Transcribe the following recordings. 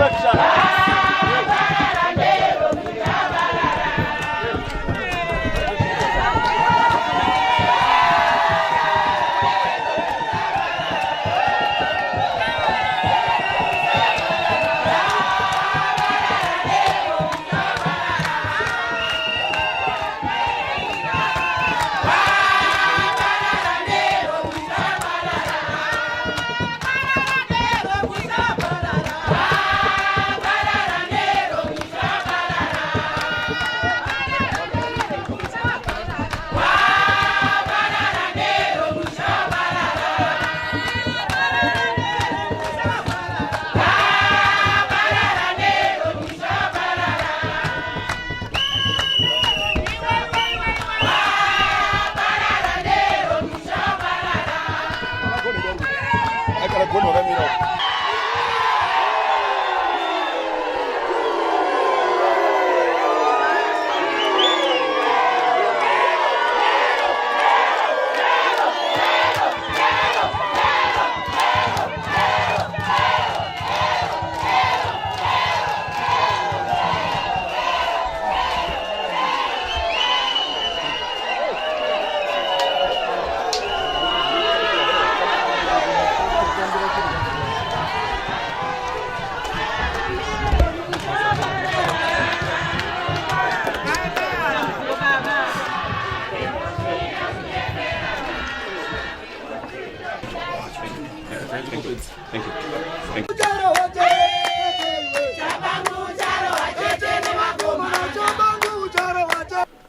Thank you.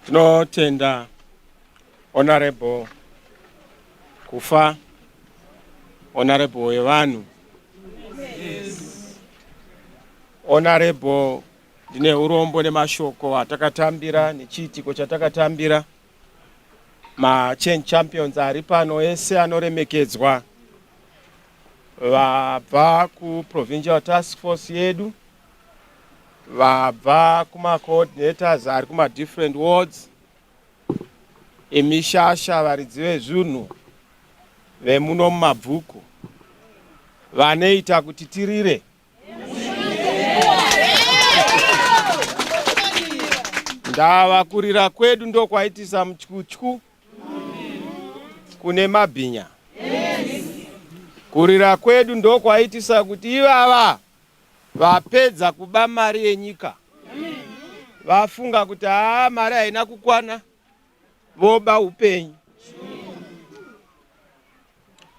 Tinotenda honorable kufa honorable wevanhu. Honorable ndine urombo nemashoko atakatambira nechiitiko chatakatambira. Ma-Change Champions ari pano ese anoremekedzwa vabva ku-Provincial Task Force yedu, vabva kuma-coordinators ari kuma-different wards, emishasha varidzi vezvinhu vemuno mumabvuku vanoita kuti tirire. Ndava kurira kwedu ndokwaitisa mutyutyu kune mabhinya. Kurira kwedu ndokwaitisa kuti ivava vapedza kuba mari yenyika vafunga kuti mari haina kukwana, voba upenyu.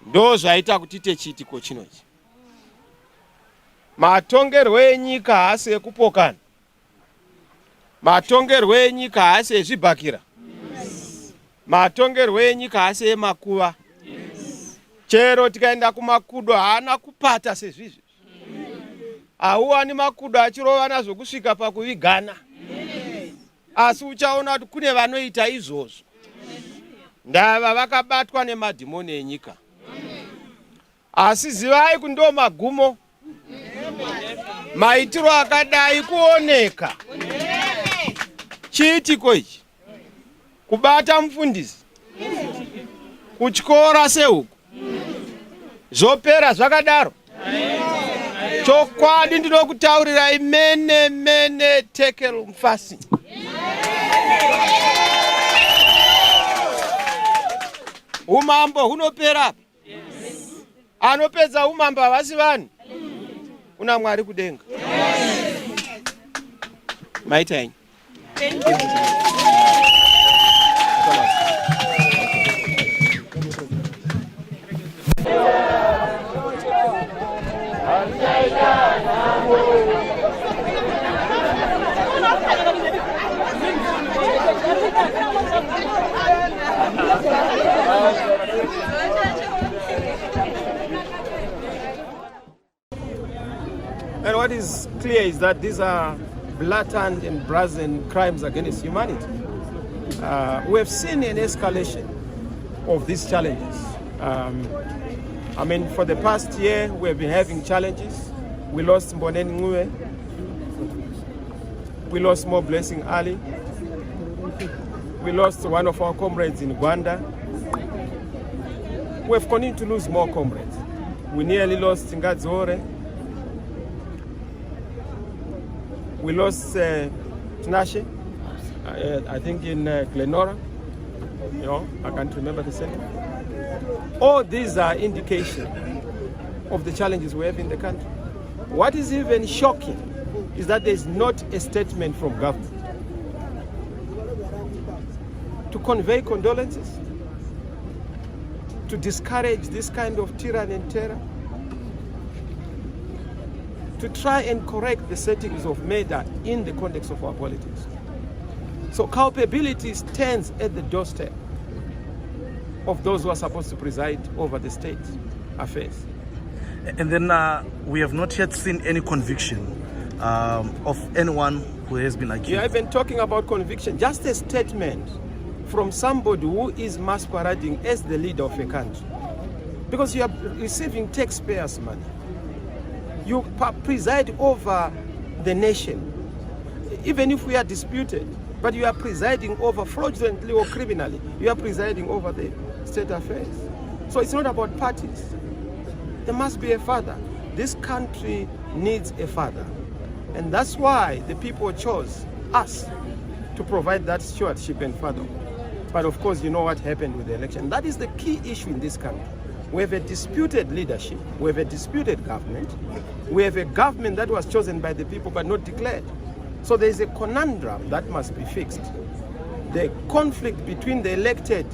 Ndo zvaita kuti tiite chiitiko chinochi. Matongerwo enyika haasi ekupokana, matongerwo enyika haasi ezvibhakira, matongerwo enyika haasi emakuva. Chero tikaenda kumakudo haana kupata sezvizvi. Hauwani makudo achirovana zvokusvika pakuvigana. Asi uchaona kuti kune vanoita izvozvo. Ndava vakabatwa nemadhimoni enyika. Asi zivai kuti ndo magumo. Maitiro akadai kuoneka. Chiitiko ichi kubata mufundisi kuchikora sehuku zvopera zvakadaro. Chokwadi ndinokutaurirai mene tekel mfasi. Umambo hunopera. Anopedza umambo havasi vanhu. Kuna Mwari kudenga. Maita yenyu. Thank you. And what is clear is that these are blatant and brazen crimes against humanity. We have seen an escalation of these challenges. I mean, for the past year, we have been having challenges. We lost Mboneni Ngube. We lost More Blessing Ali. We lost one of our comrades in Rwanda. We have continued to lose more comrades. We nearly lost Ngadzore. We lost Tinashe, I think in Glenora. You know, I can't remember the second. All these are indication of the challenges we have in the country. What is even shocking is that there is not a statement from government to convey condolences, to discourage this kind of tyranny and terror, to try and correct the settings of murder in the context of our politics. So culpability stands at the doorstep of those who are supposed to preside over the state affairs. And then we have not yet seen any conviction of anyone who has been accused. You have been talking about conviction, just a statement from somebody who is masquerading as the leader of a country. Because you are receiving taxpayers' money. You preside over the nation. Even if we are disputed, but you are presiding over fraudulently or criminally, you are presiding over the state affairs. So it's not about parties. There must be a father. This country needs a father. And that's why the people chose us to provide that stewardship and father. But of course, you know what happened with the election. That is the key issue in this country. We have a disputed leadership. We have a disputed government. We have a government that was chosen by the people but not declared. So there is a conundrum that must be fixed. The conflict between the elected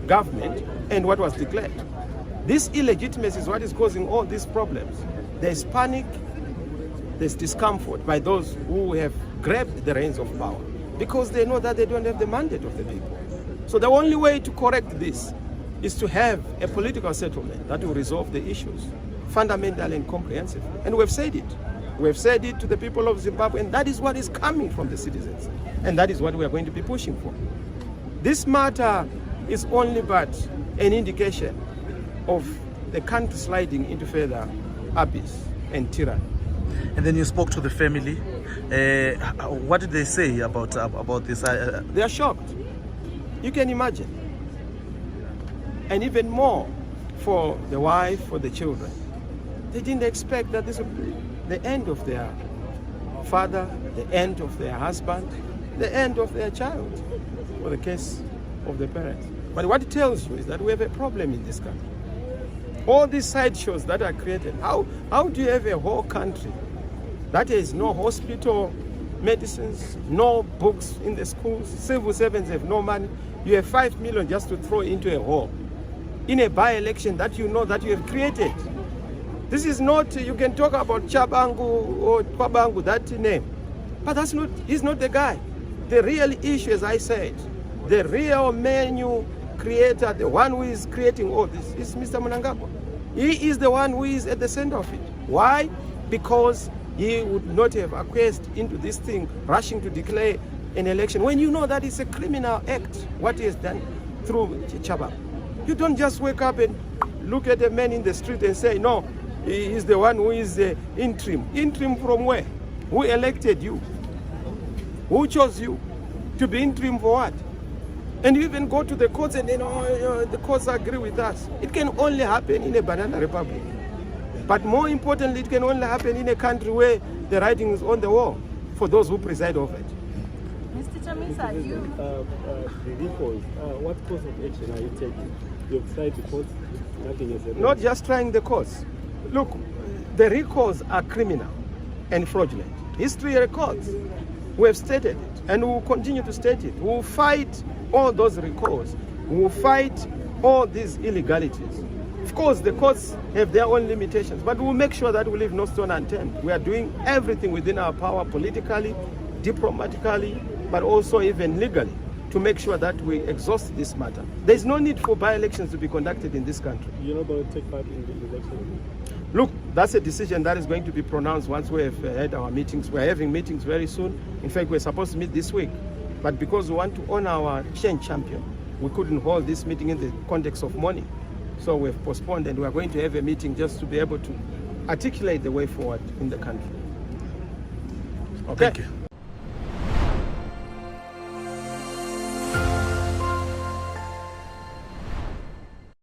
government and what was declared. This illegitimacy is what is causing all these problems. There's panic, there's discomfort by those who have grabbed the reins of power because they know that they don't have the mandate of the people. So the only way to correct this is to have a political settlement that will resolve the issues fundamentally and comprehensively. And we've said it. We've said it to the people of Zimbabwe, and that is what is coming from the citizens. And that is what we are going to be pushing for. This matter is only but an indication of the country sliding into further abyss and tyranny. And then you spoke to the family. What did they say about this? They are shocked. You can imagine. And even more for the wife, for the children. They didn't expect that this would be the end of their father, the end of their husband, the end of their child, for the case of the parents. But what it tells you is that we have a problem in this country. All these sideshows that are created, how do you have a whole country that has no hospital, medicines, no books in the schools, civil servants have no money, you have 5 million just to throw into a hole in a by-election that you know that you have created. This is not, you can talk about Chabangu or Kwabangu, that name, but that's not, he's not the guy. The real issue, as I said, the real menu creator, the one who is creating all this, is Mr. Mnangagwa. He is the one who is at the center of it. Why? Because he would not have acquiesced into this thing, rushing to declare an election, when you know that it's a criminal act, what he has done through Chaba. You don't just wake up and look at a man in the street and say, no, he is the one who is interim. Interim from where? Who elected you? Who chose you to be interim for what? And you even go to the courts and the courts agree with us. It can only happen in a banana republic. But more importantly, it can only happen in a country where the writing is on the wall for those who preside over it. Mr. Chamisa, the recalls, what course of action are you taking? You've tried the courts, nothing has happened. Not just trying the courts. Look, the recalls are criminal and fraudulent. History records. We have stated it, and we will continue to state it. We will fight all those recalls. We will fight all these illegalities. Of course, the courts have their own limitations, but we will make sure that we leave no stone unturned. We are doing everything within our power, politically, diplomatically, but also even legally, to make sure that we exhaust this matter. There is no need for by-elections to be conducted in this country. You're not going to take part in the election? Look, that's a decision that is going to be pronounced once we have had our meetings. We're having meetings very soon. In fact, we're supposed to meet this week. But because we want to honor our change champion, we couldn't hold this meeting in the context of mourning. So we've postponed, and we're going to have a meeting just to be able to articulate the way forward in the country. Okay? Thank you.